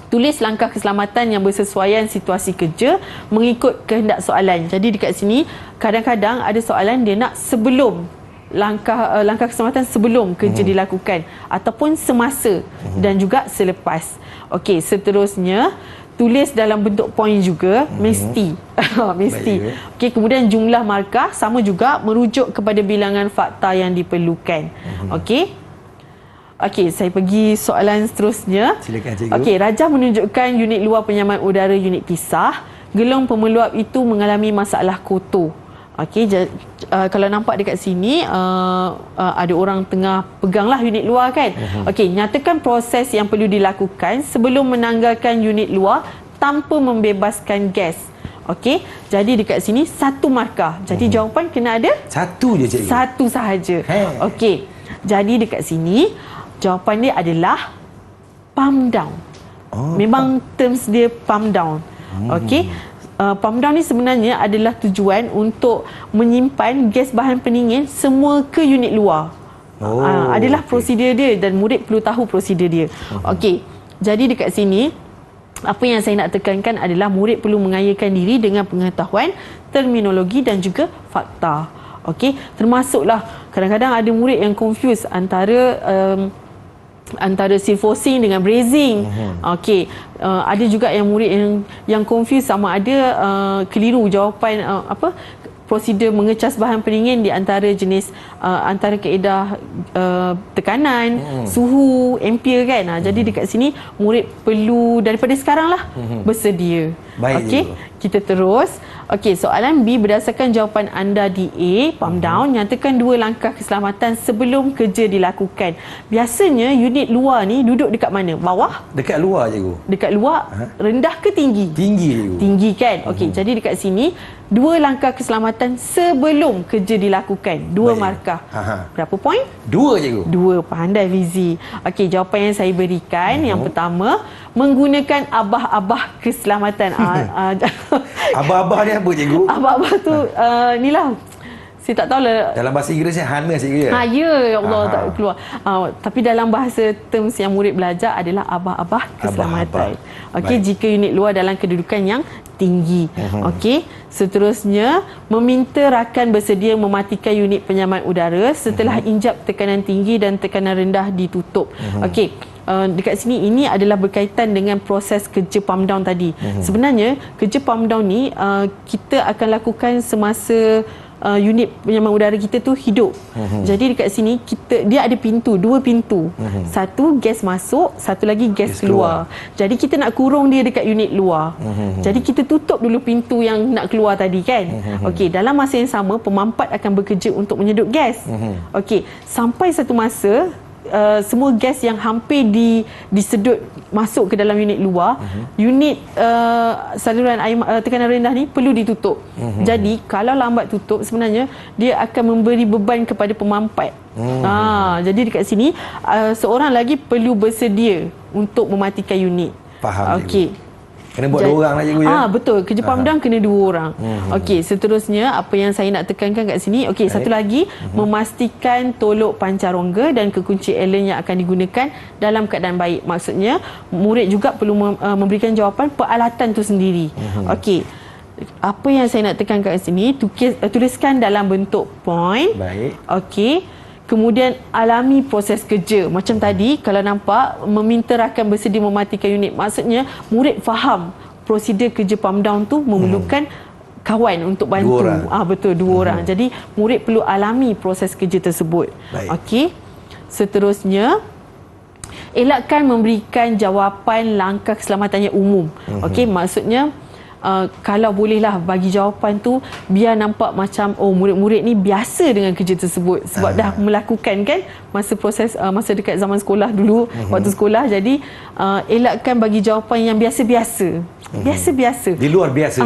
tulis langkah keselamatan yang bersesuaian situasi kerja mengikut kehendak soalan. Jadi dekat sini kadang-kadang ada soalan dia nak sebelum langkah keselamatan sebelum kerja dilakukan ataupun semasa dan juga selepas. Okey, seterusnya tulis dalam bentuk point juga, mesti. Mesti. Okey, kemudian jumlah markah sama juga merujuk kepada bilangan fakta yang diperlukan. Okey. Okey, saya pergi soalan seterusnya.
Silakan, Cikgu.
Okey, rajah menunjukkan unit luar penyaman udara unit pisah. Gelong pemeluap itu mengalami masalah kotor. Okey, kalau nampak dekat sini ada orang tengah peganglah unit luar kan. Okey, nyatakan proses yang perlu dilakukan sebelum menanggalkan unit luar tanpa membebaskan gas. Okey, jadi dekat sini 1 markah. Jadi jawapan kena ada
1 je, Cikgu.
1 sahaja. Okey, jadi dekat sini jawapan dia adalah pump down. Memang terms dia pump down. Okey. Pump down ni sebenarnya adalah tujuan untuk menyimpan gas bahan pendingin semua ke unit luar. Adalah prosedur dia dan murid perlu tahu prosedur dia. Okey. Jadi dekat sini apa yang saya nak tekankan adalah murid perlu mengayakan diri dengan pengetahuan terminologi dan juga fakta. Okey, termasuklah kadang-kadang ada murid yang confuse antara silfosing dengan brazing. Okey, ada juga yang murid yang confuse sama ada keliru jawapan prosedur mengecas bahan pendingin di antara jenis antara kaedah tekanan, suhu, ampere kan. Jadi dekat sini murid perlu daripada sekaranglah bersedia. Okey, kita terus. Okey, soalan B, berdasarkan jawapan anda di A, pump down, nyatakan 2 langkah keselamatan sebelum kerja dilakukan. Biasanya unit luar ni duduk dekat mana? Bawah?
Dekat luar, Cikgu.
Dekat luar, rendah ke tinggi?
Tinggi, Cikgu.
Tinggi kan? Okey, jadi dekat sini 2 langkah keselamatan sebelum kerja dilakukan. 2 markah. Berapa poin?
2, Cikgu.
2. Pandai, Fizi. Okey, jawapan yang saya berikan yang pertama, menggunakan abah-abah keselamatan.
Abah-abah ni apa, Cikgu?
Abah-abah tu inilah Saya tak tahu lah.
Dalam bahasa Inggerisnya harness je.
Ya ya Allah, tak keluar. Tapi dalam bahasa terms yang murid belajar adalah abah-abah keselamatan. Okey, jika unit luar dalam kedudukan yang tinggi. Okey, seterusnya meminta rakan bersedia mematikan unit penyamai udara setelah injap tekanan tinggi dan tekanan rendah ditutup. Okey. Dekat sini ini adalah berkaitan dengan proses kerja pump down tadi. Sebenarnya kerja pump down ni kita akan lakukan semasa unit penyamai udara kita tu hidup. Jadi dekat sini dia ada dua pintu. Satu gas masuk, satu lagi gas keluar. Jadi kita nak kurung dia dekat unit luar. Jadi kita tutup dulu pintu yang nak keluar tadi kan. Okey, dalam masa yang sama pemampat akan bekerja untuk menyedut gas. Okey, sampai satu masa semua gas yang hampir disedut masuk ke dalam unit luar, unit saluran air tekanan rendah ni perlu ditutup. Jadi kalau lambat tutup sebenarnya dia akan memberi beban kepada pemampat. Jadi dekat sini seorang lagi perlu bersedia untuk mematikan unit.
Faham.
Okey.
Kena buat 2 orang lah cikgu ya?
Betul. Kerja pump down kena 2 orang. Okey, seterusnya apa yang saya nak tekankan kat sini. Okey, satu lagi, memastikan tolok pancarongga dan kekunci Allen yang akan digunakan dalam keadaan baik. Maksudnya, murid juga perlu memberikan jawapan peralatan tu sendiri. Okey. Apa yang saya nak tekankan kat sini, tuliskan dalam bentuk point.
Baik.
Okey. Kemudian alami proses kerja. Macam tadi kalau nampak meminta rakan bersedia mematikan unit. Maksudnya murid faham prosedur kerja pump down tu memerlukan kawan untuk bantu. Betul, 2 orang. Jadi murid perlu alami proses kerja tersebut. Okey. Seterusnya elakkan memberikan jawapan langkah keselamatan yang umum. Okey, maksudnya kalau bolehlah bagi jawapan tu biar nampak macam murid-murid ni biasa dengan kerja tersebut sebab dah melakukan kan masa dekat zaman sekolah dulu, waktu sekolah. Jadi elakkan bagi jawapan yang biasa-biasa. Biasa-biasa.
Di luar biasa.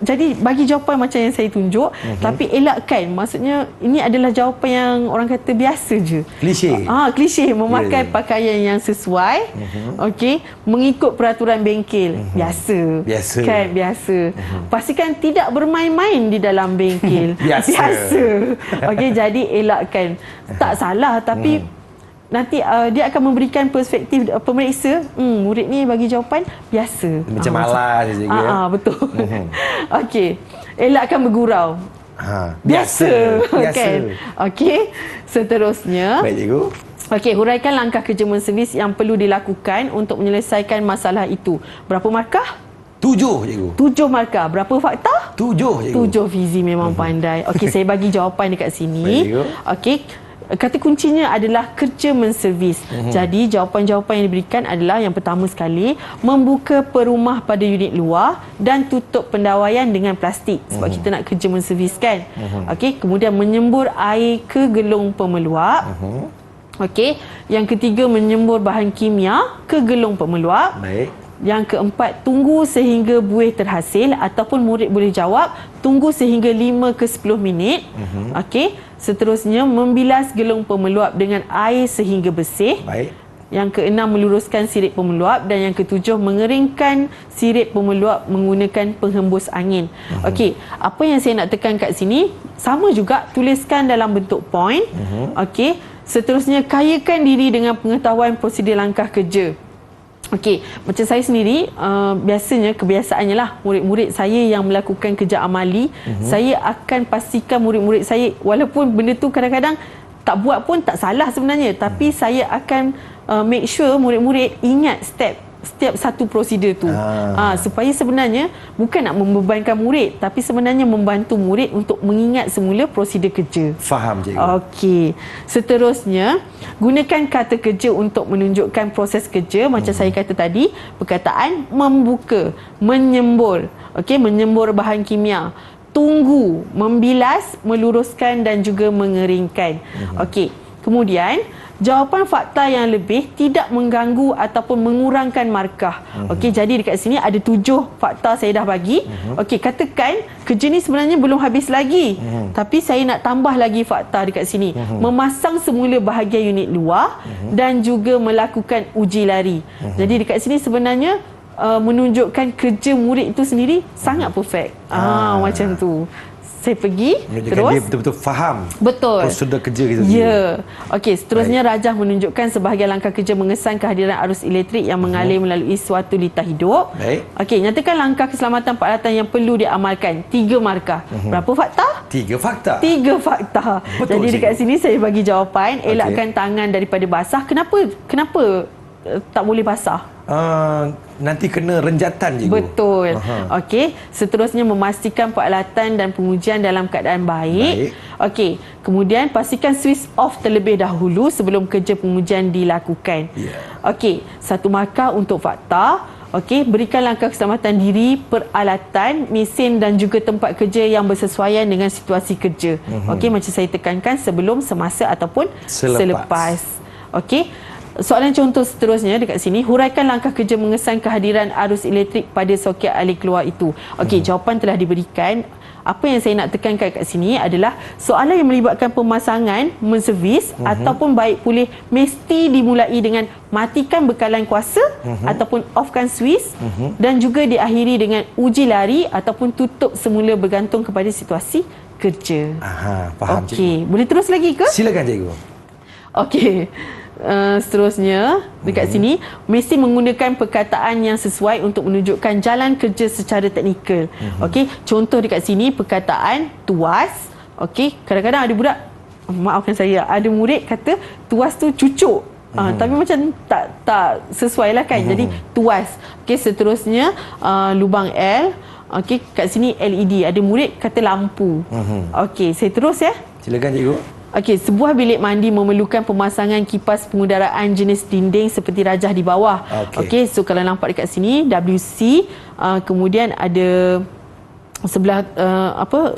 Jadi bagi jawapan macam yang saya tunjuk, tapi elakkan. Maksudnya ini adalah jawapan yang orang kata biasa je.
Klise.
Klise, memakai pakaian yang sesuai. Okey, mengikut peraturan bengkel. Biasa. Kan, biasa. Pastikan tidak bermain-main di dalam bengkel. Biasa. Okey, jadi elakkan. Tak salah tapi nanti dia akan memberikan perspektif pemeriksa, murid ni bagi jawapan biasa.
Macam malas je ya.
Betul. Okey. Elakkan bergurau. Biasa. Kan? Okey. Seterusnya.
Baik cikgu.
Okey, huraikan langkah kerja menservis yang perlu dilakukan untuk menyelesaikan masalah itu. Berapa markah?
7 cikgu.
7 markah. Berapa fakta?
7 cikgu.
7. Fizi memang pandai. Okey, saya bagi jawapan dekat sini. Okey. Kata kuncinya adalah kerja menservis. Jadi jawapan-jawapan yang diberikan adalah yang pertama sekali, membuka perumah pada unit luar dan tutup pendawaian dengan plastik sebab kita nak kerja menservis kan. Okey, kemudian menyembur air ke gelung pemeluap. Okey, yang ketiga menyembur bahan kimia ke gelung pemeluap.
Baik.
Yang keempat, tunggu sehingga buih terhasil ataupun murid boleh jawab tunggu sehingga 5 ke 10 minit. Okey. Seterusnya, membilas gelung pemeluap dengan air sehingga bersih.
Baik.
Yang keenam, meluruskan sirip pemeluap. Dan yang ketujuh, mengeringkan sirip pemeluap menggunakan penghembus angin. Okey, apa yang saya nak tekan kat sini, sama juga, tuliskan dalam bentuk point. Okey. Seterusnya, kayakan diri dengan pengetahuan prosedur langkah kerja. Okey, macam saya sendiri, biasanya kebiasaannya lah murid-murid saya yang melakukan kerja amali, saya akan pastikan murid-murid saya, walaupun benda tu kadang-kadang tak buat pun tak salah sebenarnya, tapi saya akan make sure murid-murid ingat setiap satu prosedur tu. Supaya sebenarnya bukan nak membebankan murid, tapi sebenarnya membantu murid untuk mengingat semula prosedur kerja.
Faham cikgu.
Okey. Seterusnya, gunakan kata kerja untuk menunjukkan proses kerja. Macam saya kata tadi, perkataan membuka, menyembur. Okey, menyembur bahan kimia. Tunggu, membilas, meluruskan dan juga mengeringkan. Okey. Kemudian, jawapan fakta yang lebih tidak mengganggu ataupun mengurangkan markah. Okey, jadi dekat sini ada 7 fakta saya dah bagi. Okey, katakan kerja ni sebenarnya belum habis lagi. Tapi saya nak tambah lagi fakta dekat sini. Memasang semula bahagian unit luar dan juga melakukan uji lari. Jadi dekat sini sebenarnya menunjukkan kerja murid itu sendiri sangat perfect. Macam tu. saya pergi
Menunjukkan
terus
dia betul-betul faham
betul
prosedur kerja kita.
Ya. Okey, seterusnya Rajah menunjukkan sebahagian langkah kerja mengesan kehadiran arus elektrik yang mengalir melalui suatu lintah hidup.
Baik.
Okey, nyatakan langkah keselamatan peralatan yang perlu diamalkan. 3 markah. Berapa fakta?
3 fakta.
3 fakta.
Betul,
Jadi dekat
cikgu.
sini saya bagi jawapan, elakkan tangan daripada basah. Kenapa tak boleh basah?
Nanti kena renjatan, cikgu.
Betul. Okey, seterusnya memastikan peralatan dan pengujian dalam keadaan baik. Okey, kemudian pastikan switch off terlebih dahulu sebelum kerja pengujian dilakukan. Okey, 1 markah untuk fakta. Okey, berikan langkah keselamatan diri, peralatan, mesin dan juga tempat kerja yang bersesuaian dengan situasi kerja. Okey, macam saya tekankan sebelum, semasa ataupun selepas. Okey. Soalan contoh seterusnya dekat sini, huraikan langkah kerja mengesan kehadiran arus elektrik pada soket alih keluar itu. Okey, jawapan telah diberikan. Apa yang saya nak tekankan kat sini adalah soalan yang melibatkan pemasangan, menservis ataupun baik pulih mesti dimulai dengan matikan bekalan kuasa ataupun offkan switch dan juga diakhiri dengan uji lari ataupun tutup semula bergantung kepada situasi kerja.
Faham, cikgu.
Okey, boleh terus lagi ke?
Silakan, cikgu.
Okey. Seterusnya dekat sini mesti menggunakan perkataan yang sesuai untuk menunjukkan jalan kerja secara teknikal. Okey, contoh dekat sini perkataan tuas. Okey, kadang-kadang ada budak, maafkan saya, ada murid kata tuas tu cucuk. Tapi macam tak sesuai lah kan. Jadi tuas. Okey, seterusnya lubang L. Okey, kat sini LED. Ada murid kata lampu. Okey, saya terus ya.
Silakan, cikgu.
Okey, sebuah bilik mandi memerlukan pemasangan kipas pengudaraan jenis dinding seperti rajah di bawah. Okey, so kalau nampak dekat sini WC, kemudian ada sebelah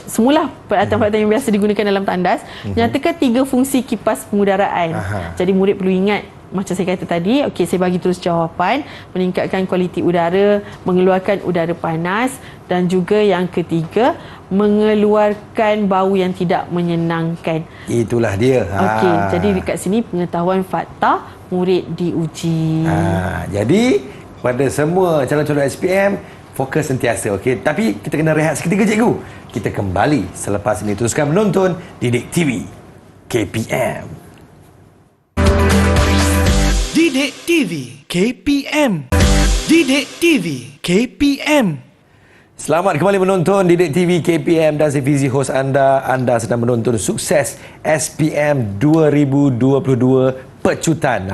semula peralatan-peralatan yang biasa digunakan dalam tandas. Nyatakan 3 fungsi kipas pengudaraan. Jadi murid perlu ingat macam saya kata tadi. Okey, saya bagi terus jawapan. Meningkatkan kualiti udara, mengeluarkan udara panas dan juga yang ketiga mengeluarkan bau yang tidak menyenangkan.
Itulah dia.
Okey, jadi dekat sini pengetahuan fakta murid diuji.
Jadi pada semua calon-calon SPM fokus sentiasa, okey. Tapi kita kena rehat seketika, cikgu. Kita kembali selepas ini. Teruskan menonton Didik TV KPM.
Didik TV KPM. Didik TV KPM.
Selamat kembali menonton Didik TV KPM dan saya Fizi, hos anda. Anda sedang menonton Sukses SPM 2022 Pecutan.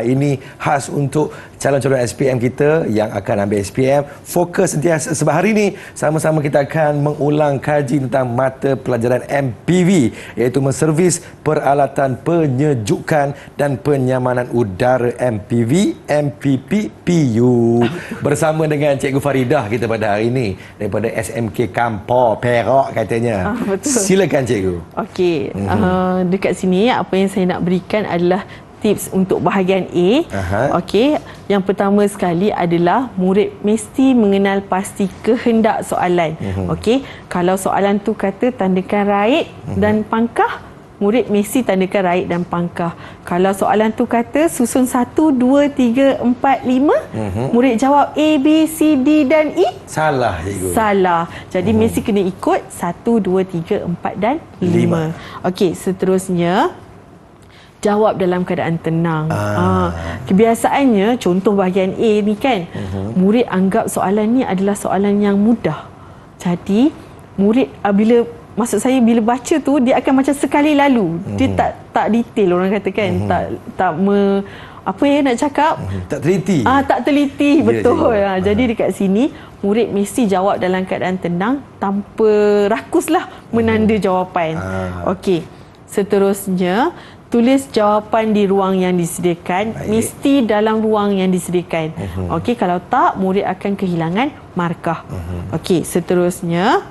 Ini khas untuk calon-calon SPM kita yang akan ambil SPM. Fokus sentiasa. Sebab hari ini sama-sama kita akan mengulang kaji tentang mata pelajaran MPV, iaitu menservis peralatan penyejukan dan penyamanan udara MPV, MPP, PU. Bersama dengan Cikgu Faridah kita pada hari ini daripada SMK Kampor Perak katanya.
Betul.
Silakan, cikgu.
Okey, dekat sini apa yang saya nak berikan adalah tips untuk bahagian A. Okey, yang pertama sekali adalah murid mesti mengenal pasti kehendak soalan. Okey, kalau soalan tu kata tandakan right dan pangkah, murid mesti tandakan right dan pangkah. Kalau soalan tu kata susun 1, 2, 3, 4, 5, murid jawab A, B, C, D dan E.
Salah, cikgu.
Salah. Jadi mesti kena ikut 1, 2, 3, 4 dan 5. Okey, seterusnya jawab dalam keadaan tenang. Kebiasaannya, contoh bahagian A ni kan, murid anggap soalan ni adalah soalan yang mudah. Jadi, murid bila baca tu, dia akan macam sekali lalu. Dia tak detail, orang kata kan. Apa yang nak cakap?
Tak teliti.
Tak teliti, betul.
Ya.
Jadi dekat sini, murid mesti jawab dalam keadaan tenang tanpa rakuslah menanda jawapan. Okey. Seterusnya, tulis jawapan di ruang yang disediakan. Mesti dalam ruang yang disediakan. Okey, kalau tak, murid akan kehilangan markah. Okey, seterusnya,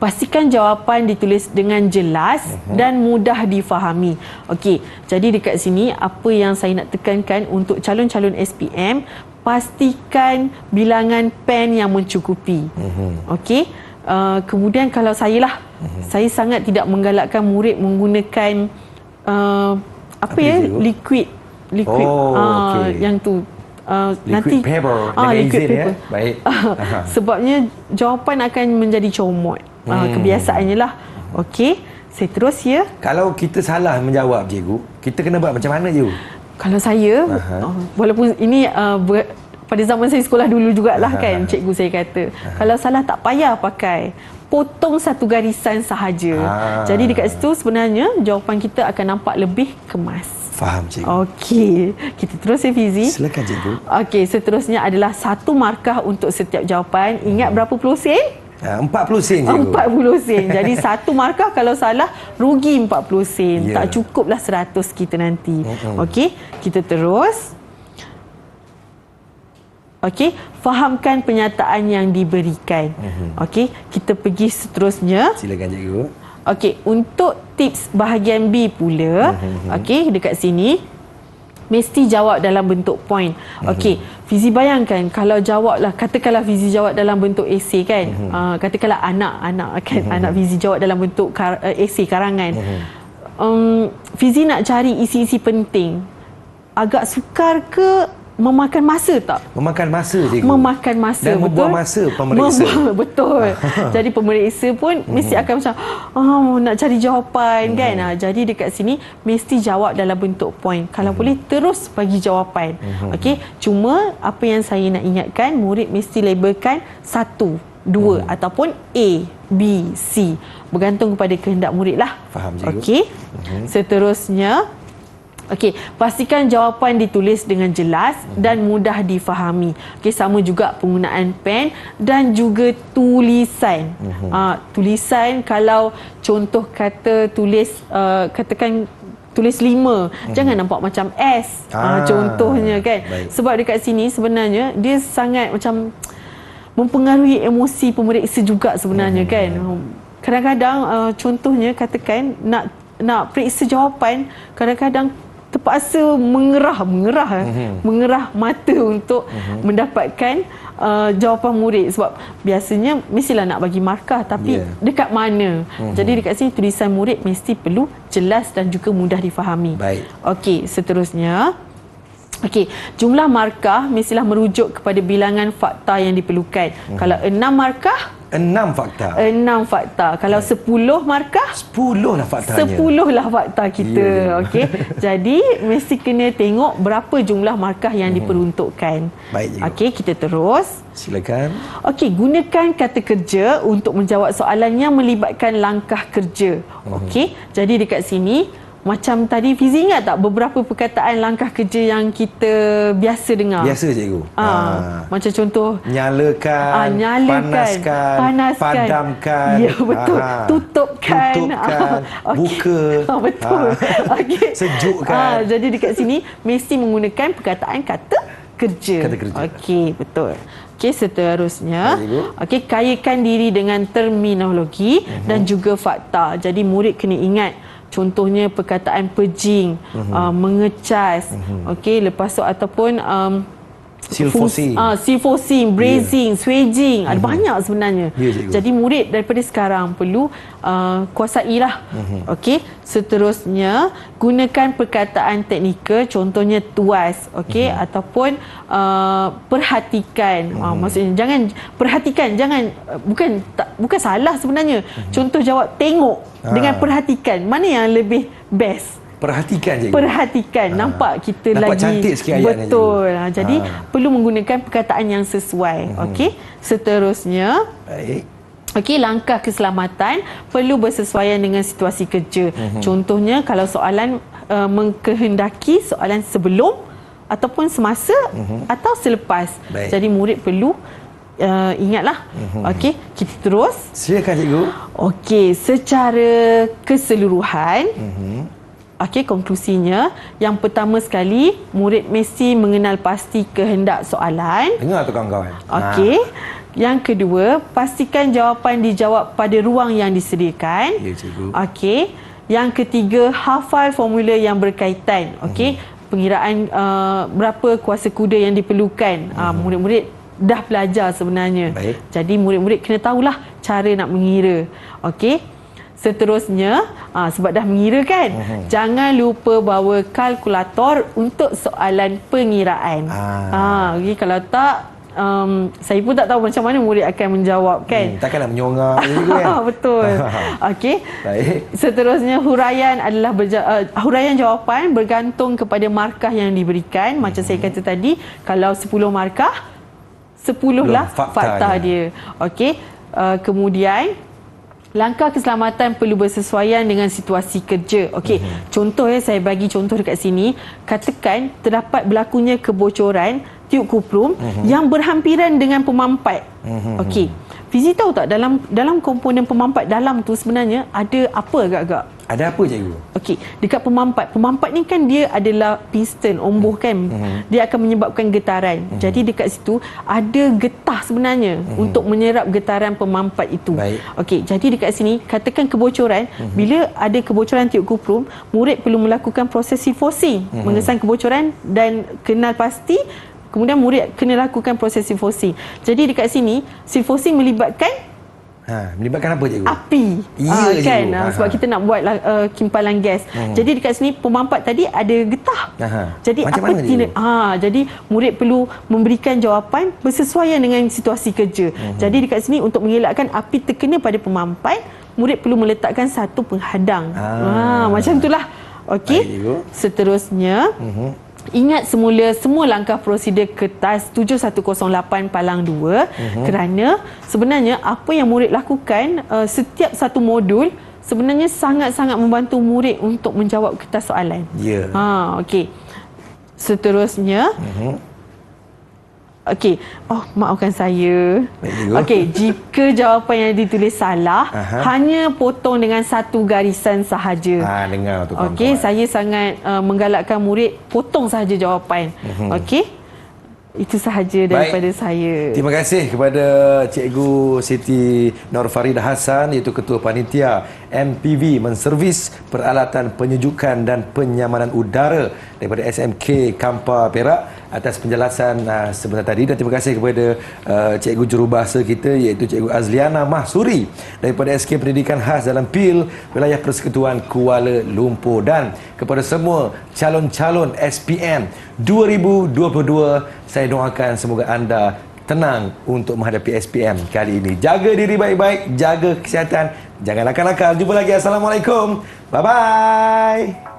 pastikan jawapan ditulis dengan jelas dan mudah difahami. Okey, jadi dekat sini apa yang saya nak tekankan untuk calon-calon SPM, pastikan bilangan pen yang mencukupi. Okey, kemudian kalau saya sangat tidak menggalakkan murid menggunakan liquid yang tu
Liquid paper,
liquid
izin,
paper.
Baik.
Sebabnya jawapan akan menjadi comot. Kebiasaannya lah. Okey, saya terus ya.
Kalau kita salah menjawab cikgu, kita kena buat macam mana cikgu?
Kalau saya, walaupun ini pada zaman saya sekolah dulu jugalah kan, cikgu saya kata, kalau salah tak payah pakai, potong satu garisan sahaja. Jadi dekat situ sebenarnya jawapan kita akan nampak lebih kemas.
Faham cikgu.
Okey, kita terus ya Fizi.
Silakan cikgu.
Okey, seterusnya adalah 1 markah untuk setiap jawapan. Ingat berapa puluh sen?
40 sen cikgu.
40 sen. Jadi 1 markah kalau salah rugi 40 sen.
Ya.
Tak cukuplah 100 kita nanti. Okey, kita terus. Okey, fahamkan penyataan yang diberikan. Okey, kita pergi seterusnya.
Silakan cikgu.
Okey, untuk tips bahagian B pula, okey, dekat sini mesti jawab dalam bentuk point. Okey, Fizi bayangkan kalau jawablah, katakanlah Fizi jawab dalam bentuk esei kan. Katakanlah anak kan, anak Fizi jawab dalam bentuk esei karangan. Fizi nak cari isi-isi penting. Agak sukar ke memakan masa tak?
Memakan masa cikgu.
Memakan masa,
dan
betul.
membuang masa pemeriksa.
Betul. Jadi pemeriksa pun mesti akan macam nak cari jawapan kan. Jadi dekat sini mesti jawab dalam bentuk point. Kalau boleh terus bagi jawapan. Okey, cuma apa yang saya nak ingatkan, murid mesti labelkan 1, 2 ataupun A, B, C. Bergantung kepada kehendak murid lah.
Faham cikgu.
Okey. Seterusnya, okey, pastikan jawapan ditulis dengan jelas dan mudah difahami. Okey, sama juga penggunaan pen dan juga tulisan. Tulisan, kalau contoh kata tulis, katakan tulis 5, jangan nampak macam S. Contohnya kan.
Baik.
Sebab dekat sini sebenarnya dia sangat macam mempengaruhi emosi pemeriksa juga sebenarnya kan. Kadang-kadang contohnya katakan nak periksa jawapan, kadang-kadang terpaksa mengerah mata untuk mendapatkan jawapan murid, sebab biasanya mestilah nak bagi markah, tapi dekat mana. Jadi dekat sini tulisan murid mesti perlu jelas dan juga mudah difahami.
Baik.
Okey, seterusnya. Okey, jumlah markah mestilah merujuk kepada bilangan fakta yang diperlukan. Kalau 6 markah,
6 fakta.
6 fakta. Kalau 10 markah,
10 lah faktanya.
10 lah fakta kita. Okey. Jadi mesti kena tengok berapa jumlah markah yang diperuntukkan.
Baik cikgu.
Okey, kita terus.
Silakan.
Okey, gunakan kata kerja untuk menjawab soalan yang melibatkan langkah kerja. Okey. Jadi dekat sini macam tadi Fizi ingat tak beberapa perkataan langkah kerja yang kita biasa dengar?
Biasa cikgu.
Macam contoh
nyalakan, panaskan, padamkan.
Ya, betul. Tutupkan.
Buka.
Betul. Okey.
Sejukkan.
Jadi dekat sini mesti menggunakan perkataan kata kerja.
Kata kerja.
Okey, betul. Okey, seterusnya. Okey, kayakan diri dengan terminologi dan juga fakta. Jadi murid kena ingat, contohnya perkataan pejing, mengecas, okey, lepas tu ataupun silfosing, brazing, swaging, ada banyak sebenarnya. Jadi murid daripada sekarang perlu kuasailah. Okey, seterusnya gunakan perkataan teknikal, contohnya tuas, okey, ataupun perhatikan. Maksudnya jangan perhatikan, bukan salah sebenarnya. Contoh jawab tengok dengan perhatikan, mana yang lebih best?
Perhatikan cikgu.
Perhatikan. Nampak kita
nampak
lagi
cantik sikit ayatnya.
Betul. Jadi perlu menggunakan perkataan yang sesuai. Okey. Seterusnya.
Baik.
Okey, langkah keselamatan perlu bersesuaian dengan situasi kerja. Contohnya kalau soalan mengkehendaki soalan sebelum ataupun semasa atau selepas.
Baik.
Jadi murid perlu ingatlah. Okey, kita terus.
Silakan cikgu.
Okey, secara keseluruhan, okey, konklusinya, yang pertama sekali, murid mesti mengenal pasti kehendak soalan.
Dengar tu kawan-kawan.
Okey. Yang kedua, pastikan jawapan dijawab pada ruang yang disediakan.
Ya, cikgu.
Okey. Yang ketiga, hafal formula yang berkaitan. Okey. Pengiraan berapa kuasa kuda yang diperlukan. Murid-murid dah belajar sebenarnya.
Baik.
Jadi murid-murid kena tahulah cara nak mengira. Okey. Seterusnya, sebab dah mengira kan, jangan lupa bawa kalkulator untuk soalan pengiraan. Okay, kalau tak, saya pun tak tahu macam mana murid akan menjawab kan.
Takkanlah menyongak gitu kan.
Betul. Okey.
Baik.
Seterusnya huraian adalah huraian jawapan bergantung kepada markah yang diberikan. Macam saya kata tadi, kalau 10 markah, 10 lah fakta dia. Okey. Kemudian langkah keselamatan perlu bersesuaian dengan situasi kerja. Okey, contoh saya bagi contoh dekat sini. Katakan terdapat berlakunya kebocoran tiub kuprum yang berhampiran dengan pemampat. Okey. Fizi tahu tak dalam komponen pemampat dalam tu sebenarnya ada apa agak-agak?
Ada apa cikgu?
Okey, dekat pemampat. Pemampat ni kan dia adalah piston, omboh kan. Dia akan menyebabkan getaran. Jadi dekat situ ada getah sebenarnya untuk menyerap getaran pemampat itu.
Baik.
Okey, jadi dekat sini katakan kebocoran, bila ada kebocoran tiub kuprum, murid perlu melakukan proses sifosing, mengesan kebocoran dan kenal pasti. Kemudian murid kena lakukan proses sifosing. Jadi dekat sini sifosing melibatkan
Melibatkan apa cikgu?
api.
Ya,
kan
cikgu.
sebab kita nak buat kimpalan gas. Jadi dekat sini pemampat tadi ada getah. Jadi
macam
apa
mana
jadi murid perlu memberikan jawapan bersesuaian dengan situasi kerja. Jadi dekat sini untuk mengelakkan api terkena pada pemampat, murid perlu meletakkan satu penghadang. Macam itulah. Okey. Seterusnya ingat semula semua langkah prosedur kertas 7108 palang 2 kerana sebenarnya apa yang murid lakukan setiap satu modul sebenarnya sangat-sangat membantu murid untuk menjawab kertas soalan.
Ya.
Okey. Seterusnya okey. Maafkan saya. Okey, jika jawapan yang ditulis salah, hanya potong dengan satu garisan sahaja.
Dengar tu.
Okey, saya sangat menggalakkan murid potong sahaja jawapan. Okey. Itu sahaja daripada saya.
Terima kasih kepada Cikgu Siti Nur Faridah Hassan, iaitu Ketua Panitia MPV Menservis Peralatan Penyejukan dan Penyamanan Udara daripada SMK Kampar Perak atas penjelasan sebentar tadi. Dan terima kasih kepada Cikgu Jurubahasa kita, iaitu Cikgu Azliana Mahsuri daripada SK Pendidikan Khas dalam PIL Wilayah Persekutuan Kuala Lumpur. Dan kepada semua calon-calon SPM 2022, saya doakan semoga anda tenang untuk menghadapi SPM kali ini. Jaga diri baik-baik, jaga kesihatan, jangan nakal-nakal. Jumpa lagi. Assalamualaikum. Bye-bye.